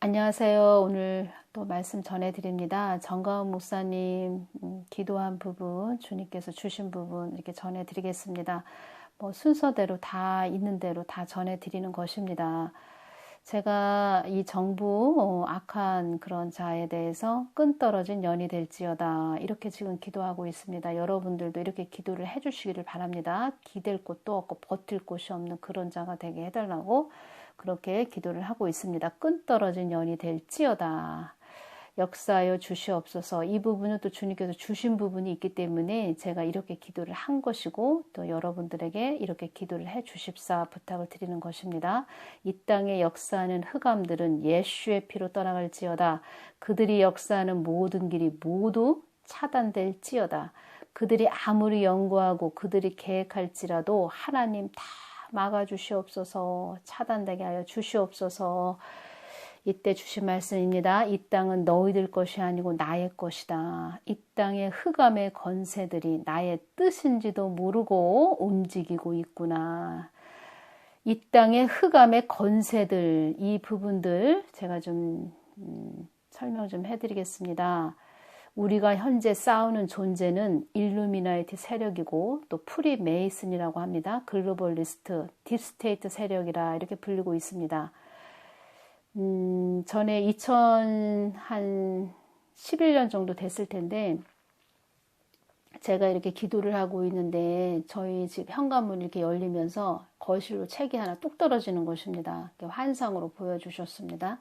안녕하세요. 오늘 또 말씀 전해드립니다. 정가은 목사님 기도한 부분, 주님께서 주신 부분 이렇게 전해드리겠습니다. 순서대로 다 있는 대로 다 전해드리는 것입니다. 제가 이 정부 악한 그런 자에 대해서 끈 떨어진 연이 될지어다 이렇게 지금 기도하고 있습니다. 여러분들도 이렇게 기도를 해주시기를 바랍니다. 기댈 곳도 없고 버틸 곳이 없는 그런 자가 되게 해달라고 그렇게 기도를 하고 있습니다. 끈 떨어진 연이 될지어다. 역사하여 주시옵소서. 이 부분은 또 주님께서 주신 부분이 있기 때문에 제가 이렇게 기도를 한 것이고 또 여러분들에게 이렇게 기도를 해 주십사 부탁을 드리는 것입니다. 이 땅의 역사하는 흑암들은 예수의 피로 떠나갈지어다. 그들이 역사하는 모든 길이 모두 차단될지어다. 그들이 아무리 연구하고 그들이 계획할지라도 하나님 다 막아주시옵소서. 차단되게 하여 주시옵소서. 이때 주신 말씀입니다. 이 땅은 너희들 것이 아니고 나의 것이다. 이 땅의 흑암의 권세들이 나의 뜻인지도 모르고 움직이고 있구나. 이 땅의 흑암의 권세들, 이 부분들 제가 좀 설명 좀 해드리겠습니다. 우리가 현재 싸우는 존재는 일루미나이티 세력이고 또 프리 메이슨이라고 합니다. 글로벌리스트, 딥스테이트 세력이라 이렇게 불리고 있습니다. 전에 2011년 정도 됐을 텐데 제가 이렇게 기도를 하고 있는데 저희 집 현관문이 이렇게 열리면서 거실로 책이 하나 뚝 떨어지는 것입니다. 환상으로 보여주셨습니다.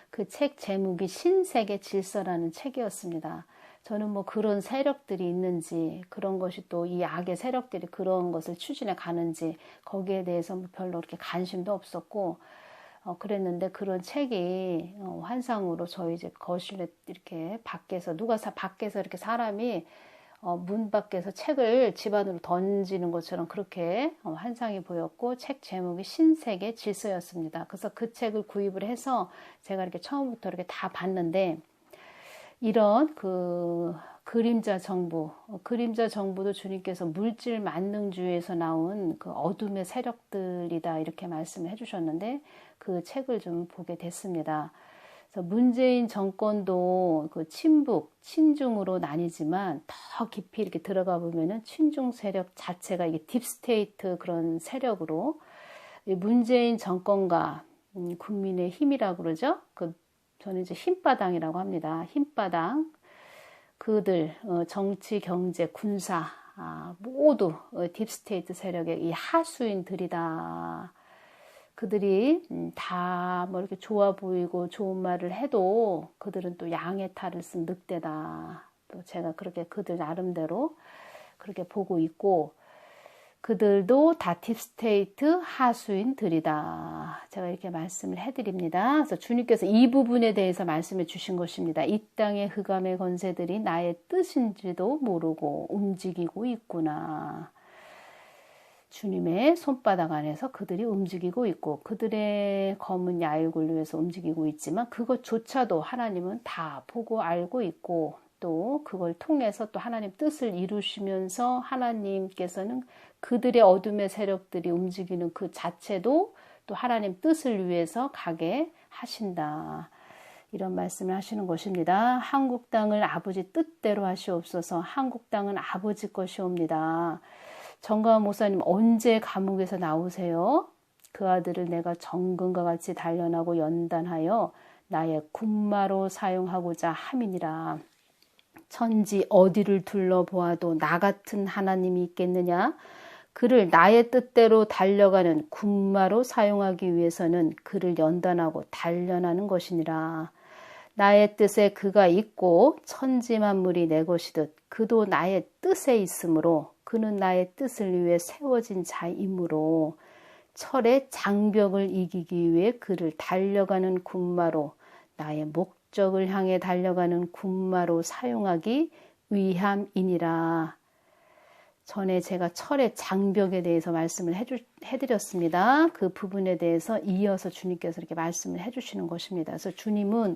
그 책 제목이 신세계 질서라는 책이었습니다. 저는 그런 세력들이 있는지 그런 것이 또 이 악의 세력들이 그런 것을 추진해 가는지 거기에 대해서 별로 그렇게 관심도 없었고 그랬는데 그런 책이 환상으로 저희 집 거실에 이렇게 밖에서 밖에서 이렇게 사람이 문 밖에서 책을 집 안으로 던지는 것처럼 그렇게 환상이 보였고 책 제목이 신세계 질서였습니다. 그래서 그 책을 구입을 해서 제가 이렇게 처음부터 이렇게 다 봤는데 이런 그림자 정부도 주님께서 물질 만능주의에서 나온 그 어둠의 세력들이다 이렇게 말씀을 해주셨는데 그 책을 좀 보게 됐습니다. 그래서 문재인 정권도 그 친북, 친중으로 나뉘지만 더 깊이 이렇게 들어가 보면은 친중 세력 자체가 이게 딥스테이트 그런 세력으로 문재인 정권과 국민의 힘이라고 그러죠. 저는 이제 힘바당이라고 합니다. 힘바당. 그들 정치, 경제, 군사 모두 딥스테이트 세력의 이 하수인들이다. 그들이 다 이렇게 좋아 보이고 좋은 말을 해도 그들은 또 양의 탈을 쓴 늑대다. 또 제가 그렇게 그들 나름대로 그렇게 보고 있고 그들도 다 딥스테이트 하수인들이다. 제가 이렇게 말씀을 해드립니다. 그래서 주님께서 이 부분에 대해서 말씀해 주신 것입니다. 이 땅의 흑암의 권세들이 나의 뜻인지도 모르고 움직이고 있구나. 주님의 손바닥 안에서 그들이 움직이고 있고 그들의 검은 야육을 위해서 움직이고 있지만 그것조차도 하나님은 다 보고 알고 있고 또 그걸 통해서 또 하나님 뜻을 이루시면서 하나님께서는 그들의 어둠의 세력들이 움직이는 그 자체도 또 하나님 뜻을 위해서 가게 하신다. 이런 말씀을 하시는 것입니다. 한국 땅을 아버지 뜻대로 하시옵소서. 한국 땅은 아버지 것이옵니다. 정가은 목사님 언제 감옥에서 나오세요? 그 아들을 내가 정금과 같이 단련하고 연단하여 나의 군마로 사용하고자 함이니라. 천지 어디를 둘러보아도 나 같은 하나님이 있겠느냐? 그를 나의 뜻대로 달려가는 군마로 사용하기 위해서는 그를 연단하고 단련하는 것이니라. 나의 뜻에 그가 있고 천지 만물이 내 것이듯 그도 나의 뜻에 있으므로 그는 나의 뜻을 위해 세워진 자이므로 철의 장벽을 이기기 위해 그를 달려가는 군마로 나의 목적을 향해 달려가는 군마로 사용하기 위함이니라. 전에 제가 철의 장벽에 대해서 말씀을 해드렸습니다. 그 부분에 대해서 이어서 주님께서 이렇게 말씀을 해주시는 것입니다. 그래서 주님은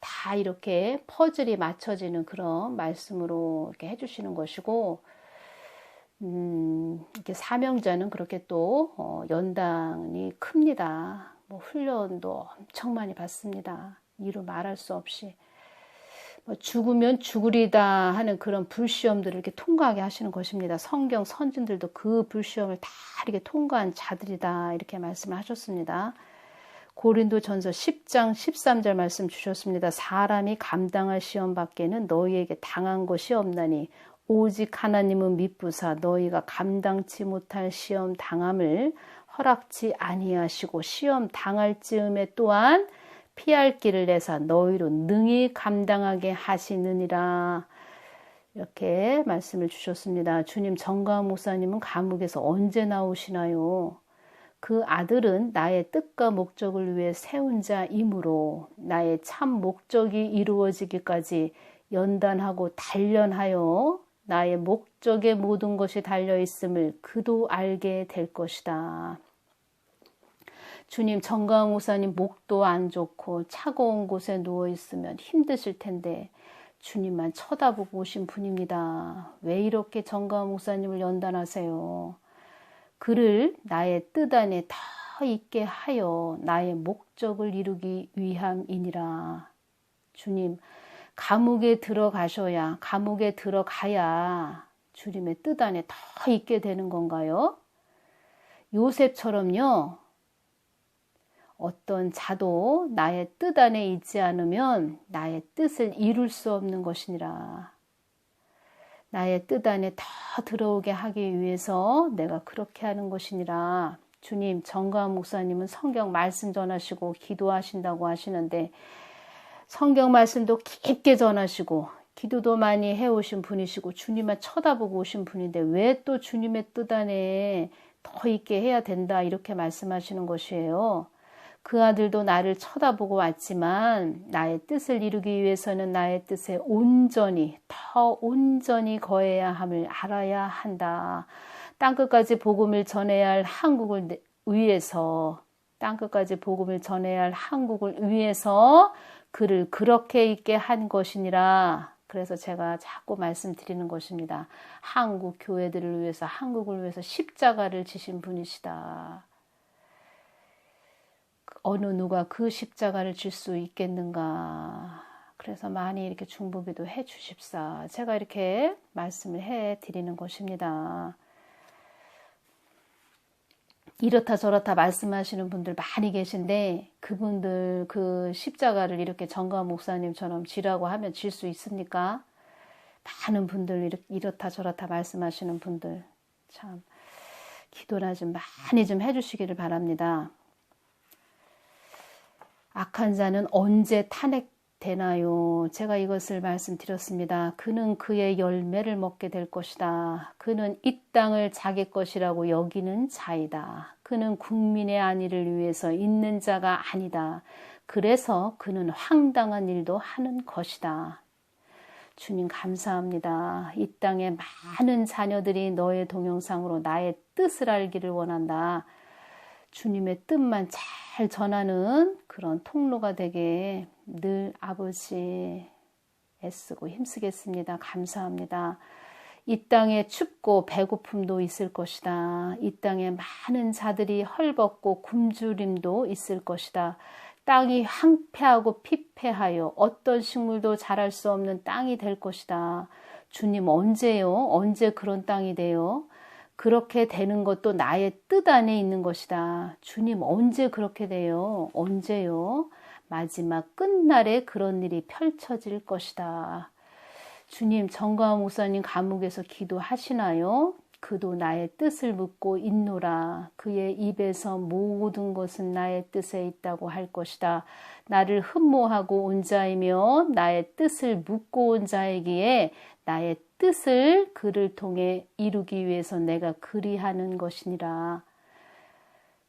다 이렇게 퍼즐이 맞춰지는 그런 말씀으로 이렇게 해주시는 것이고, 이렇게 사명자는 그렇게 또 연단이 큽니다. 훈련도 엄청 많이 받습니다. 이루 말할 수 없이 뭐 죽으면 죽으리다 하는 그런 불시험들을 이렇게 통과하게 하시는 것입니다. 성경 선진들도 그 불시험을 다 이렇게 통과한 자들이다 이렇게 말씀을 하셨습니다. 고린도전서 10장 13절 말씀 주셨습니다. 사람이 감당할 시험 밖에는 너희에게 당한 것이 없나니 오직 하나님은 미쁘사 너희가 감당치 못할 시험 당함을 허락지 아니하시고 시험 당할 즈음에 또한 피할 길을 내사 너희로 능히 감당하게 하시느니라. 이렇게 말씀을 주셨습니다. 주님, 정가은 목사님은 감옥에서 언제 나오시나요? 그 아들은 나의 뜻과 목적을 위해 세운 자이므로 나의 참 목적이 이루어지기까지 연단하고 단련하여 나의 목적의 모든 것이 달려있음을 그도 알게 될 것이다. 주님, 정가은 목사님 목도 안 좋고 차가운 곳에 누워있으면 힘드실 텐데 주님만 쳐다보고 오신 분입니다. 왜 이렇게 정가은 목사님을 연단하세요? 그를 나의 뜻 안에 더 있게 하여 나의 목적을 이루기 위함이니라. 주님, 감옥에 들어가셔야, 감옥에 들어가야 주님의 뜻 안에 더 있게 되는 건가요? 요셉처럼요. 어떤 자도 나의 뜻 안에 있지 않으면 나의 뜻을 이룰 수 없는 것이니라. 나의 뜻 안에 더 들어오게 하기 위해서 내가 그렇게 하는 것이니라. 주님, 정가은 목사님은 성경 말씀 전하시고 기도하신다고 하시는데 성경 말씀도 깊게 전하시고 기도도 많이 해오신 분이시고 주님만 쳐다보고 오신 분인데 왜 또 주님의 뜻 안에 더 있게 해야 된다 이렇게 말씀하시는 것이에요. 그 아들도 나를 쳐다보고 왔지만 나의 뜻을 이루기 위해서는 나의 뜻에 온전히 더 온전히 거해야 함을 알아야 한다. 땅끝까지 복음을 전해야 할 한국을 위해서 땅끝까지 복음을 전해야 할 한국을 위해서 그를 그렇게 있게 한 것이니라. 그래서 제가 자꾸 말씀드리는 것입니다. 한국 교회들을 위해서 한국을 위해서 십자가를 지신 분이시다. 어느 누가 그 십자가를 질 수 있겠는가. 그래서 많이 이렇게 중보기도 해 주십사. 제가 이렇게 말씀을 해 드리는 것입니다. 이렇다 저렇다 말씀하시는 분들 많이 계신데 그분들 그 십자가를 이렇게 정가은 목사님처럼 지라고 하면 질 수 있습니까? 많은 분들 이렇다 저렇다 말씀하시는 분들 참 기도나 좀 많이 좀 해주시기를 바랍니다. 악한 자는 언제 탄핵되나요? 제가 이것을 말씀드렸습니다. 그는 그의 열매를 먹게 될 것이다. 그는 이 땅을 자기 것이라고 여기는 자이다. 그는 국민의 안위를 위해서 있는 자가 아니다. 그래서 그는 황당한 일도 하는 것이다. 주님 감사합니다. 이 땅에 많은 자녀들이 너의 동영상으로 나의 뜻을 알기를 원한다. 주님의 뜻만 잘 전하는 그런 통로가 되게 늘 아버지 애쓰고 힘쓰겠습니다. 감사합니다. 이 땅에 춥고 배고픔도 있을 것이다. 이 땅에 많은 자들이 헐벗고 굶주림도 있을 것이다. 땅이 황폐하고 피폐하여 어떤 식물도 자랄 수 없는 땅이 될 것이다. 주님 언제요? 언제 그런 땅이 돼요? 그렇게 되는 것도 나의 뜻 안에 있는 것이다. 주님 언제 그렇게 돼요? 언제요? 마지막 끝날에 그런 일이 펼쳐질 것이다. 주님, 정가은 목사님 감옥에서 기도하시나요? 그도 나의 뜻을 묻고 있노라. 그의 입에서 모든 것은 나의 뜻에 있다고 할 것이다. 나를 흠모하고 온 자이며 나의 뜻을 묻고 온 자이기에 나의 뜻을 그를 통해 이루기 위해서 내가 그리하는 것이니라.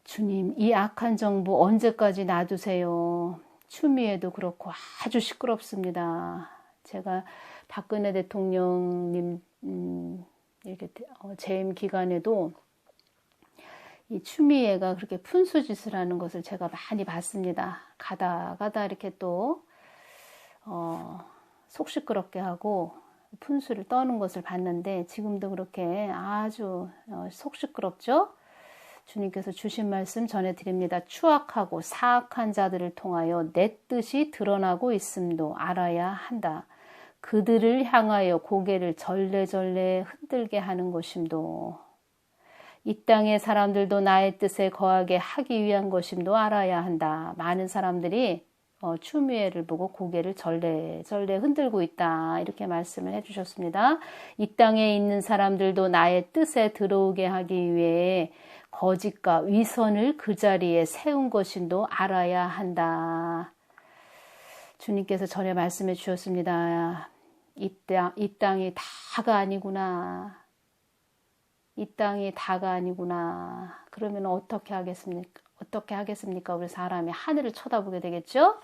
주님, 이 악한 정부 언제까지 놔두세요? 추미애도 그렇고 아주 시끄럽습니다. 제가 박근혜 대통령님 이렇게 재임 기간에도 이 추미애가 그렇게 푼수짓을 하는 것을 제가 많이 봤습니다. 가다 이렇게 또 속 시끄럽게 하고 푼수를 떠는 것을 봤는데 지금도 그렇게 아주 속 시끄럽죠? 주님께서 주신 말씀 전해드립니다. 추악하고 사악한 자들을 통하여 내 뜻이 드러나고 있음도 알아야 한다. 그들을 향하여 고개를 절레절레 흔들게 하는 것임도, 이 땅의 사람들도 나의 뜻에 거하게 하기 위한 것임도 알아야 한다. 많은 사람들이 추미애를 보고 고개를 절레절레 흔들고 있다. 이렇게 말씀을 해주셨습니다. 이 땅에 있는 사람들도 나의 뜻에 들어오게 하기 위해 거짓과 위선을 그 자리에 세운 것임도 알아야 한다. 주님께서 전에 말씀해 주셨습니다. 이 땅이 다가 아니구나. 이 땅이 다가 아니구나. 그러면 어떻게 하겠습니까? 어떻게 하겠습니까? 우리 사람이 하늘을 쳐다보게 되겠죠?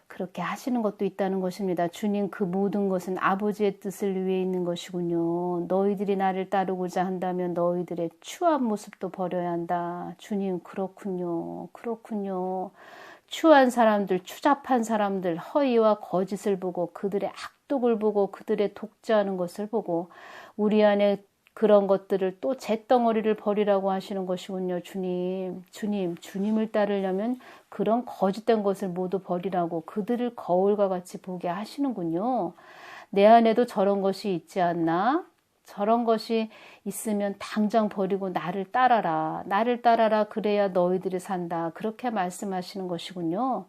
그렇게 하시는 것도 있다는 것입니다. 주님, 그 모든 것은 아버지의 뜻을 위해 있는 것이군요. 너희들이 나를 따르고자 한다면 너희들의 추한 모습도 버려야 한다. 주님, 그렇군요. 그렇군요. 추한 사람들, 추잡한 사람들, 허위와 거짓을 보고 그들의 악독을 보고 그들의 독자하는 것을 보고 우리 안에 그런 것들을 또 잿덩어리를 버리라고 하시는 것이군요. 주님을 따르려면 그런 거짓된 것을 모두 버리라고 그들을 거울과 같이 보게 하시는군요. 내 안에도 저런 것이 있지 않나? 저런 것이 있으면 당장 버리고 나를 따라라. 나를 따라라. 그래야 너희들이 산다. 그렇게 말씀하시는 것이군요.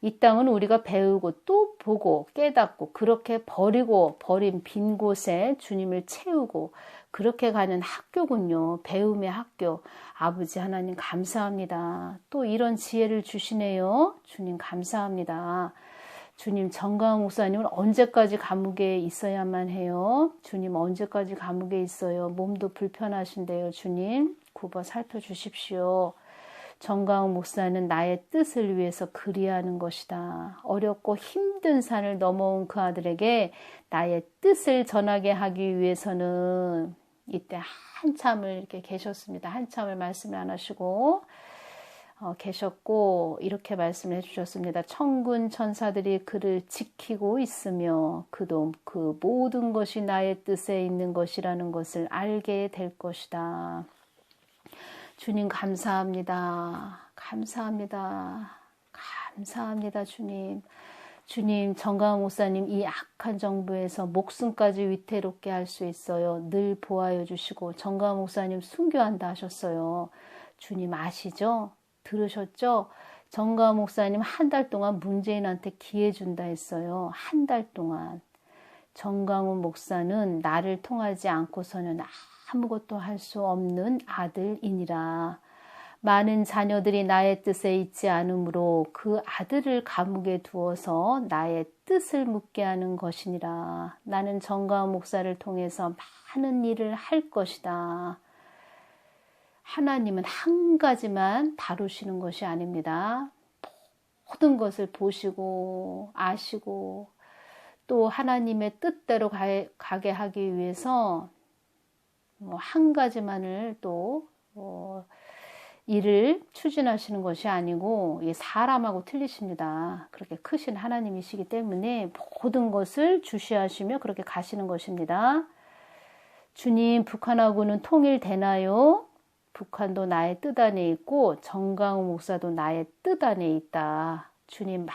이 땅은 우리가 배우고 또 보고 깨닫고 그렇게 버린 빈 곳에 주님을 채우고 그렇게 가는 학교군요. 배움의 학교. 아버지 하나님 감사합니다. 또 이런 지혜를 주시네요. 주님 감사합니다. 주님, 정강훈 목사님은 언제까지 감옥에 있어야만 해요? 주님, 언제까지 감옥에 있어요? 몸도 불편하신데요. 주님, 굽어 살펴주십시오. 정강훈 목사는 나의 뜻을 위해서 그리하는 것이다. 어렵고 힘든 산을 넘어온 그 아들에게 나의 뜻을 전하게 하기 위해서는 이때 한참을 이렇게 계셨습니다. 한참을 말씀을 안 하시고 계셨고 이렇게 말씀을 해주셨습니다. 천군 천사들이 그를 지키고 있으며 그도 그 모든 것이 나의 뜻에 있는 것이라는 것을 알게 될 것이다. 주님 감사합니다. 감사합니다. 감사합니다. 주님, 정강훈 목사님 이 악한 정부에서 목숨까지 위태롭게 할 수 있어요. 늘 보호하여 주시고 정강훈 목사님 순교한다 하셨어요. 주님 아시죠? 들으셨죠? 정강훈 목사님 한 달 동안 문재인한테 기회 준다 했어요. 한 달 동안. 정강훈 목사는 나를 통하지 않고서는 아무것도 할 수 없는 아들이니라. 많은 자녀들이 나의 뜻에 있지 않으므로 그 아들을 감옥에 두어서 나의 뜻을 묻게 하는 것이니라. 나는 정강훈 목사를 통해서 많은 일을 할 것이다. 하나님은 한 가지만 다루시는 것이 아닙니다. 모든 것을 보시고 아시고 또 하나님의 뜻대로 가게 하기 위해서 한 가지만을 또 일을 추진하시는 것이 아니고 사람하고 틀리십니다. 그렇게 크신 하나님이시기 때문에 모든 것을 주시하시며 그렇게 가시는 것입니다. 주님, 북한하고는 통일되나요? 북한도 나의 뜻 안에 있고 정강훈 목사도 나의 뜻 안에 있다. 주님,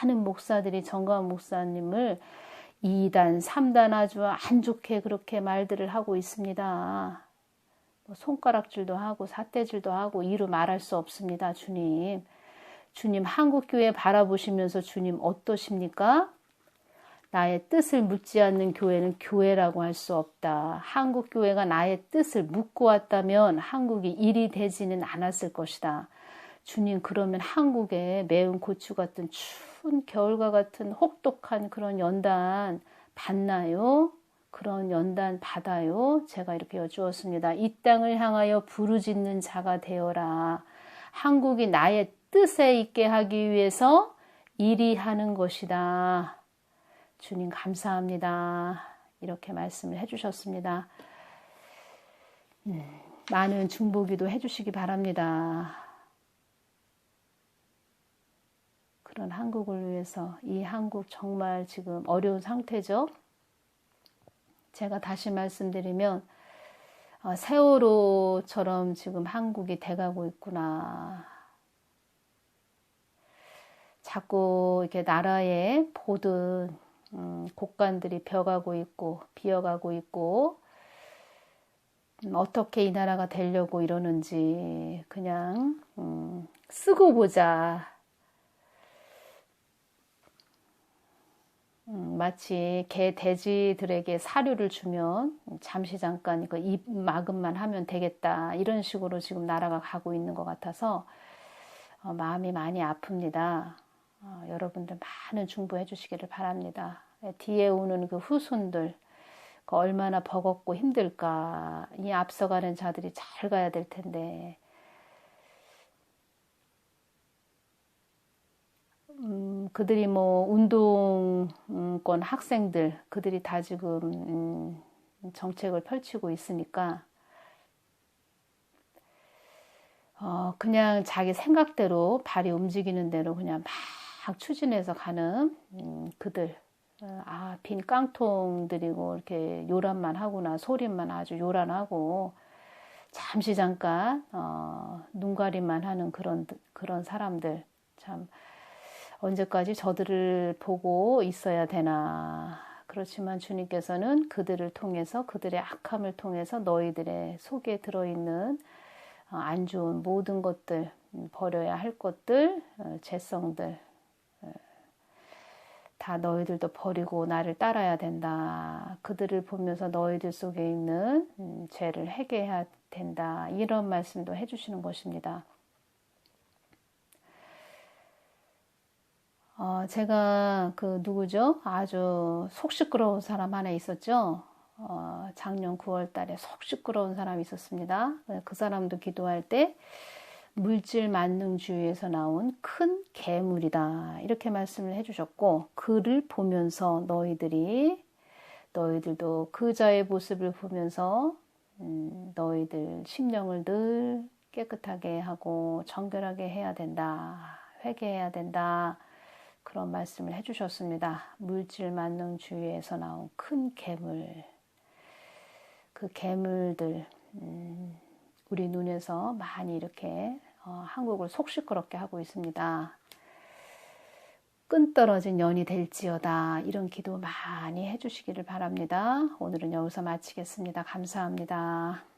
많은 목사들이 정강훈 목사님을 2단, 3단 아주 안 좋게 그렇게 말들을 하고 있습니다. 손가락질도 하고 삿대질도 하고 이루 말할 수 없습니다. 주님, 한국교회 바라보시면서 주님 어떠십니까? 나의 뜻을 묻지 않는 교회는 교회라고 할 수 없다. 한국교회가 나의 뜻을 묻고 왔다면 한국이 일이 되지는 않았을 것이다. 주님, 그러면 한국에 매운 고추 같은 추운 겨울과 같은 혹독한 그런 연단 받나요? 그런 연단 받아요? 제가 이렇게 여쭈었습니다. 이 땅을 향하여 부르짖는 자가 되어라. 한국이 나의 뜻에 있게 하기 위해서 일이 하는 것이다. 주님 감사합니다. 이렇게 말씀을 해주셨습니다. 많은 중보기도 해주시기 바랍니다. 그런 한국을 위해서 이 한국 정말 지금 어려운 상태죠. 제가 다시 말씀드리면 세월호처럼 지금 한국이 돼가고 있구나. 자꾸 이렇게 나라의 모든 곳간들이 비어가고 있고 어떻게 이 나라가 되려고 이러는지 그냥 쓰고 보자. 마치 개, 돼지들에게 사료를 주면 잠시 잠깐 그 입 막음만 하면 되겠다. 이런 식으로 지금 나라가 가고 있는 것 같아서 마음이 많이 아픕니다. 여러분들 많은 중보해 주시기를 바랍니다. 뒤에 오는 그 후손들 그 얼마나 버겁고 힘들까. 이 앞서가는 자들이 잘 가야 될 텐데 그들이 뭐 운동권 학생들 그들이 다 지금 정책을 펼치고 있으니까 그냥 자기 생각대로 발이 움직이는 대로 그냥 막 추진해서 가는 그들 빈 깡통들이고 이렇게 요란만 하구나 소리만 아주 요란하고 잠시 잠깐 눈가림만 하는 그런 사람들 참 언제까지 저들을 보고 있어야 되나. 그렇지만 주님께서는 그들을 통해서 그들의 악함을 통해서 너희들의 속에 들어있는 안 좋은 모든 것들 버려야 할 것들 죄성들 다 너희들도 버리고 나를 따라야 된다. 그들을 보면서 너희들 속에 있는 죄를 회개해야 된다. 이런 말씀도 해주시는 것입니다. 제가 그 누구죠? 아주 속 시끄러운 사람 하나 있었죠? 작년 9월 달에 속 시끄러운 사람이 있었습니다. 그 사람도 기도할 때 물질 만능주의에서 나온 큰 괴물이다. 이렇게 말씀을 해주셨고 그를 보면서 너희들도 그 자의 모습을 보면서 너희들 심령을 늘 깨끗하게 하고 정결하게 해야 된다. 회개해야 된다. 그런 말씀을 해주셨습니다. 물질 만능주의에서 나온 큰 괴물. 그 괴물들 우리 눈에서 많이 이렇게 한국을 속 시끄럽게 하고 있습니다. 끈 떨어진 연이 될지어다. 이런 기도 많이 해주시기를 바랍니다. 오늘은 여기서 마치겠습니다. 감사합니다.